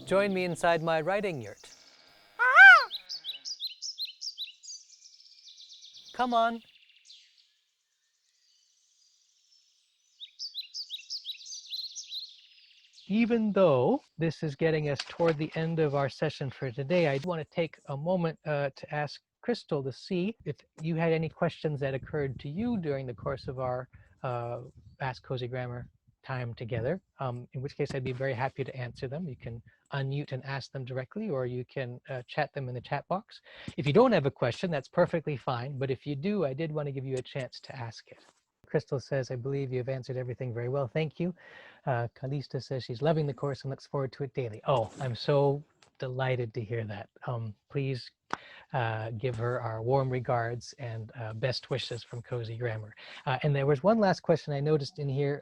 Join me inside my writing yurt. Come on. Even though this is getting us toward the end of our session for today, I want to take a moment to ask Crystal to see if you had any questions that occurred to you during the course of our Ask Cozy Grammar time together, in which case I'd be very happy to answer them. You can unmute and ask them directly, or you can chat them in the chat box. If you don't have a question, that's perfectly fine, but if you do, I did want to give you a chance to ask it. Crystal says, I believe you've answered everything very well. Thank you. Kalista says she's loving the course and looks forward to it daily. Oh, I'm so delighted to hear that. Please give her our warm regards and best wishes from Cozy Grammar. And there was one last question I noticed in here.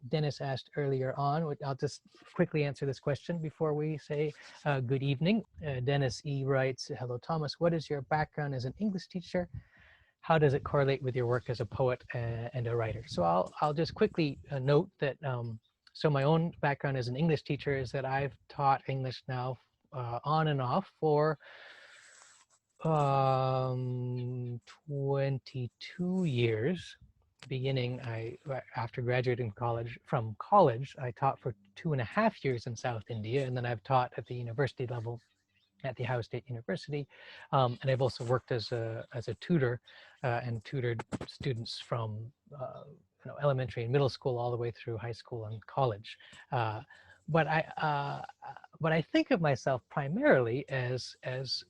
Dennis asked earlier on, which I'll just quickly answer this question before we say good evening. Dennis E. writes, hello, Thomas. What is your background as an English teacher? How does it correlate with your work as a poet and a writer? So I'll just quickly note that so my own background as an English teacher is that I've taught English now on and off for 22 years. Beginning, after graduating from college, I taught for 2.5 years in South India, and then I've taught at the university level at the Ohio State University, and I've also worked as a tutor and tutored students from elementary and middle school all the way through high school and college. But I think of myself primarily as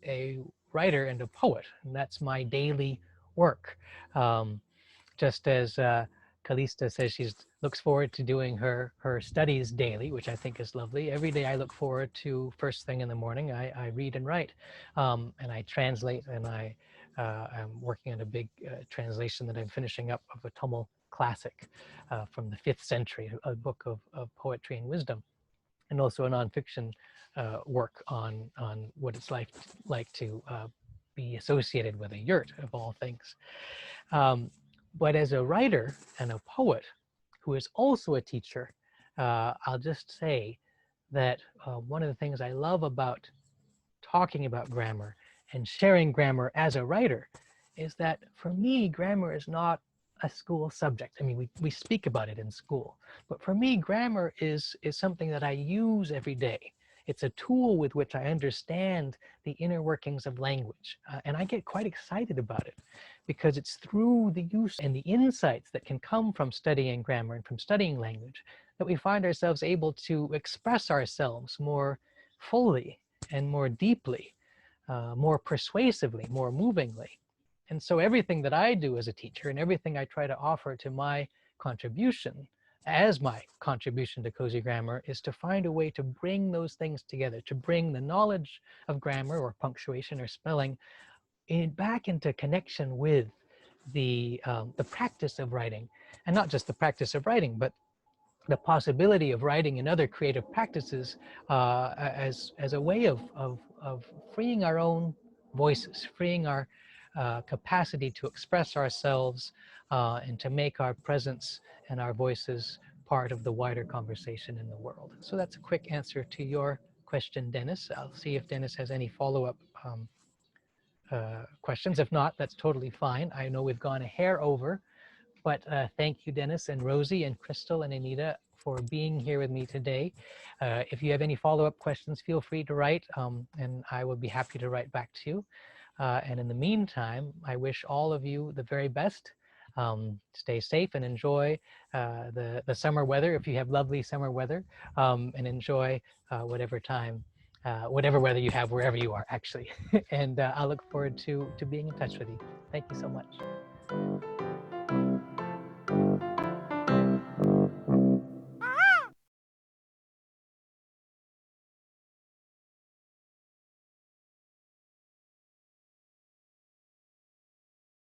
a writer and a poet, and that's my daily work. Just as Kalista says she looks forward to doing her studies daily, which I think is lovely. Every day I look forward to first thing in the morning, I read and write, and I translate, and I'm working on a big translation that I'm finishing up of a Tamil classic from the 5th century, a book of poetry and wisdom, and also a nonfiction work on what it's like to be associated with a yurt, of all things. But as a writer and a poet who is also a teacher, I'll just say that one of the things I love about talking about grammar and sharing grammar as a writer is that for me, grammar is not a school subject. I mean, we speak about it in school, but for me, grammar is something that I use every day. It's a tool with which I understand the inner workings of language. And I get quite excited about it because it's through the use and the insights that can come from studying grammar and from studying language that we find ourselves able to express ourselves more fully and more deeply, more persuasively, more movingly. And so everything that I do as a teacher and everything I try to offer to my contribution as my contribution to Cozy Grammar is to find a way to bring those things together, to bring the knowledge of grammar or punctuation or spelling back into connection with the practice of writing, and not just the practice of writing, but the possibility of writing and other creative practices as a way of freeing our own voices, freeing our capacity to express ourselves and to make our presence and our voices part of the wider conversation in the world. So that's a quick answer to your question, Dennis. I'll see if Dennis has any follow-up questions. If not, that's totally fine. I know we've gone a hair over, but thank you, Dennis and Rosie and Crystal and Anita for being here with me today. If you have any follow-up questions, feel free to write, and I will be happy to write back to you. And in the meantime, I wish all of you the very best. Stay safe and enjoy the summer weather, if you have lovely summer weather, and enjoy whatever weather you have wherever you are, actually. And I look forward to being in touch with you. Thank you so much.